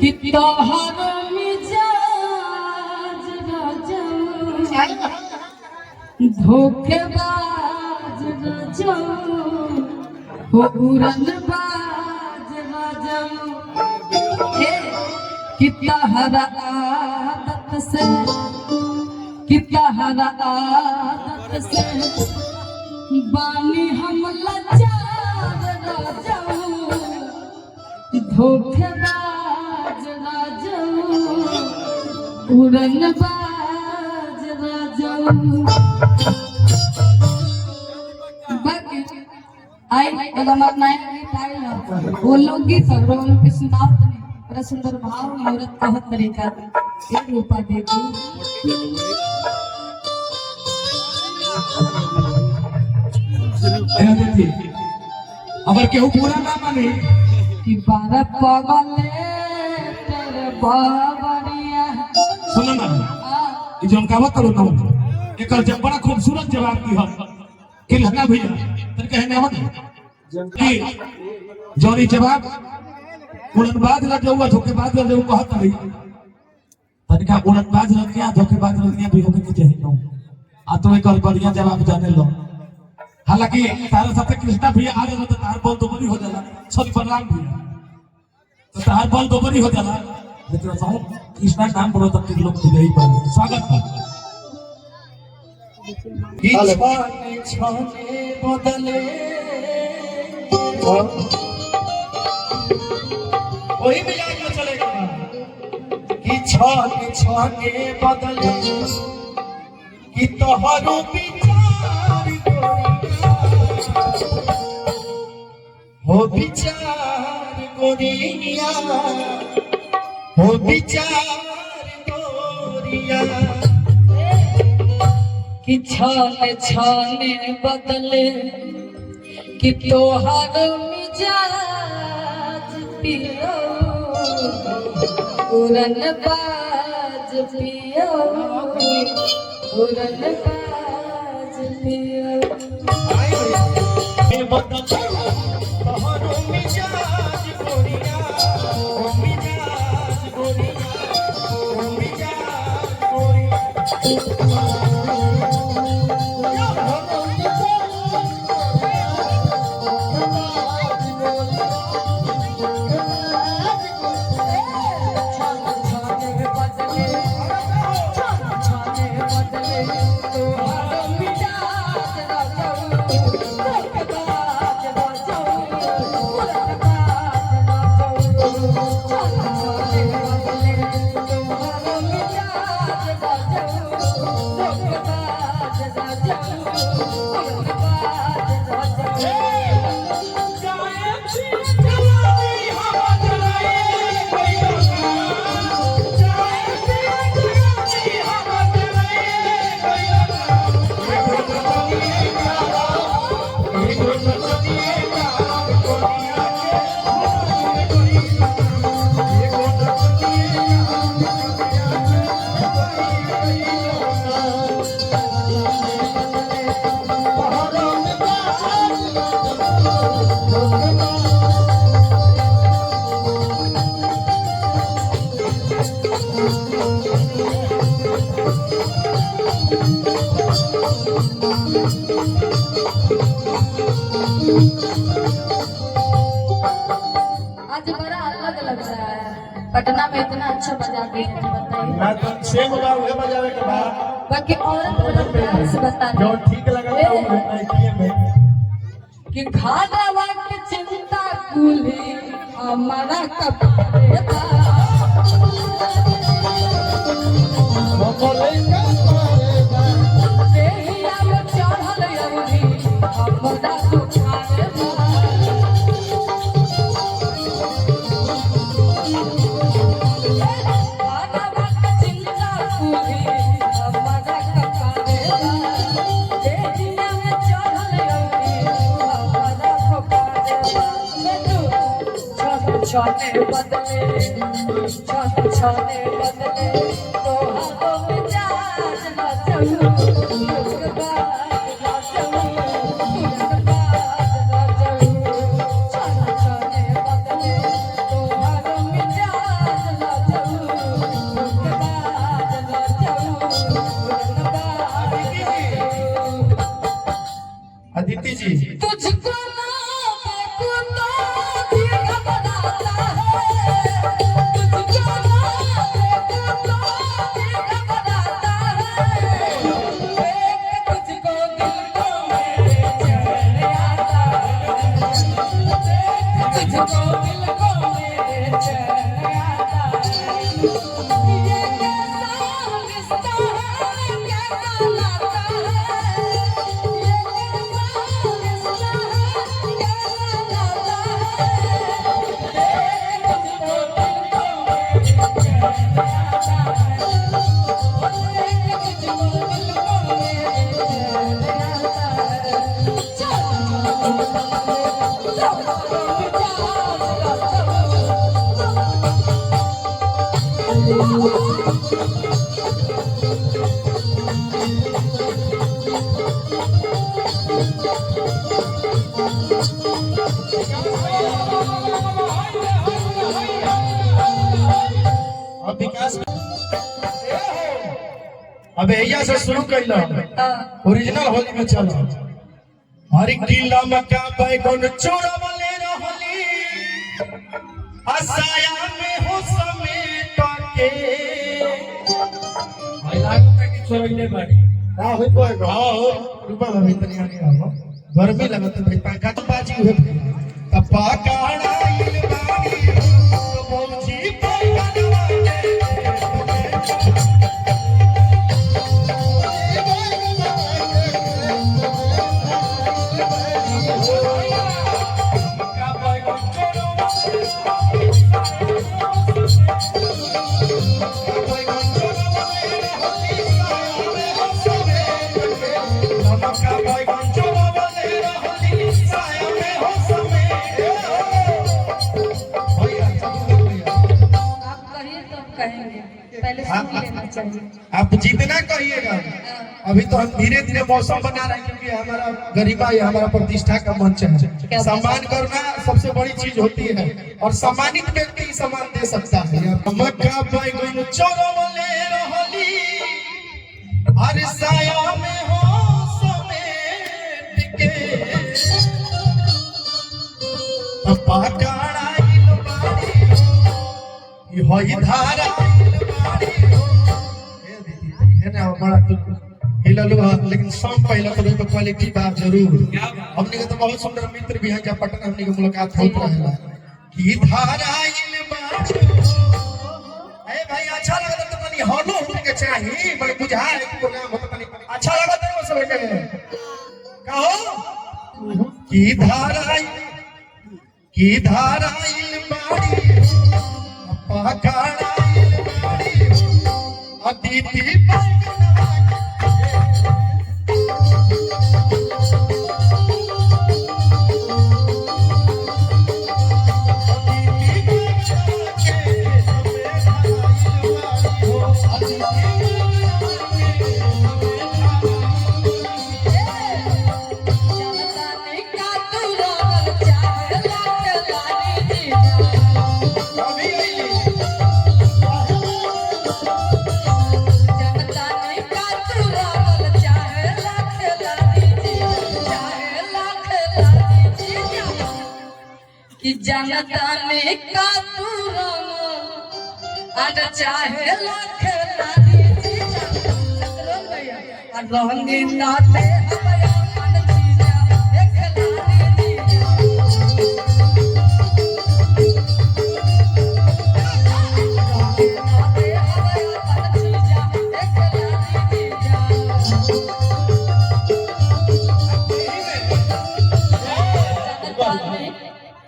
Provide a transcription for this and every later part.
कि तोहर मिजाज राजा धोखेबाज राजा हो उड़नबाज राजा कि तहरा आदत से कि तहरा आदत से बानी हम लाचार राजा धोखेबाज राजा उड़नबाज राजा आई हमार नया गीत आए वो लोग गीत और वो लोग के सुनाओ तने बड़ा सुंदर भाव औरत कहत तरीका एक रूपा देती अगर केहू पूरा ना माने कि बारह पगले तेरे बाबरिया सुनो ना ई जोन का बताओ ना एकर जब बड़ा खूबसूरत जवाब दी हम कि लगा भैया तर कहने हो कि जोनी जवाब उड़नबाज लग जाऊगा धोखेबाज लग जाऊगा कहत नहीं तनिका उड़नबाज लग गया धोखेबाज लग गया भी होके के चाहिए नो आ तो एक बढ़िया जवाब जाने लो हालांकि तारे साथे कृष्णा भैया आ गए तो तार बल दोबरी हो जाला सॉरी बलराम भैया तो तार बल दोबरी हो जाला लेकिन साहब कृष्णा नाम बोलो तब के लोग तुझे ही पर स्वागत कर छाने बदले वही मिजाज में चलेगा कि छाने बदले कि तोहरो विचार हो विचार गोरिया हो विचार गोरिया कि छाने छाने बदले कि तोहर मिजाज पियो उड़नबाज पियो उड़नबाज पियो तोहरो मिजाज गोरिया हो मिजाज गोरिया हो मिजाज गोरिया आज बड़ा अलग लग रहा है पटना में इतना अच्छा बजाते हैं बताइए मैं तो सेम उहे बजावे के बाद बाकी औरत बड़ा प्यार से बताते जो ठीक लगा वो किए में कि खाना के चिंता कुली हमारा कपड़े छोटे बदले छोटे छोटे बदले तो हम मिजाज न चलो उसके बाद न चलो उसके बाद न चलो छोटे छोटे बदले तो हम मिजाज न तुझको मिलको मेरे चैन आता है। ये कैसा रिश्ता है, कैसा नाता है, ये कैसा रिश्ता है, कैसा नाता है। तुझको मिलको मेरे चैन आता है, तुझको मिलको मेरे चैन आता है। अब विकास अब एया से शुरू कैला ओरिजिनल होली में चलो। हरि किला मक्का बैगन चोरवले रहली असाया में हो समेट के भाई लागत है कि चोरइले बाड़ी का होई कोई हां रुपा में इतनी आगे आओ गर्मी लगत भाई पंखा तो बाजी हुए तपा काड़ाइल बाड़ी बोलजी पैगनवा पहले सुन लेना चाहिए। आप जितना कहिएगा अभी तो हम धीरे धीरे मौसम बना रहे हैं क्योंकि हमारा गरिमा है, हमारा प्रतिष्ठा का मंच है। सम्मान करना सबसे बड़ी चीज होती है और सम्मानित व्यक्ति ही सम्मान दे सकता है। मक्का बैगन चोरवले रहली हर साया में हो समेट के तपा काड़ाइल बाड़ी होई धारा लेकिन सॉन्ग पहले तो क्वालिटी बात जरूर हमने के तो बहुत सुंदर मित्र भी है जब पटना हमने के मुलाकात होत रहेला की धाराइल बाजू ए भाई अच्छा लगता तो तनी हलो होने के चाहिए बड़े बुझा एक प्रोग्राम होता तनी अच्छा लगता है वो सब के कहो की धाराइल बाड़ी अपा काड़ाइल बाड़ी अतिथि कि जनता ने का तू रंग चाहे लाख लादी सतरंग भैया रंगी नाते हमारा मन जीजा एक लादी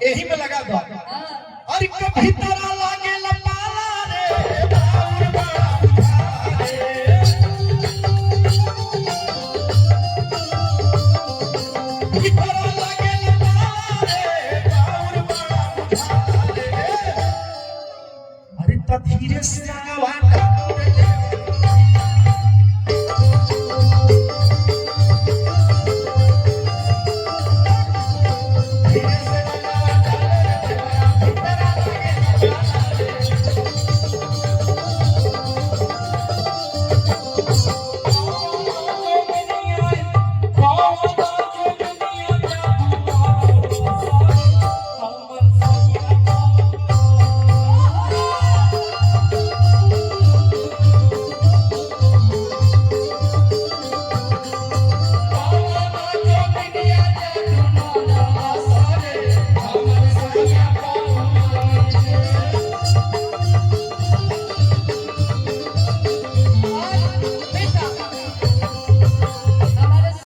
यही में लगा दो अरे कभी तरह लागे लपाला रे बाउर बड़ा रे कभी तरह लागे लपाला रे बाउर बड़ा रे अरे तो धीरे से आवाज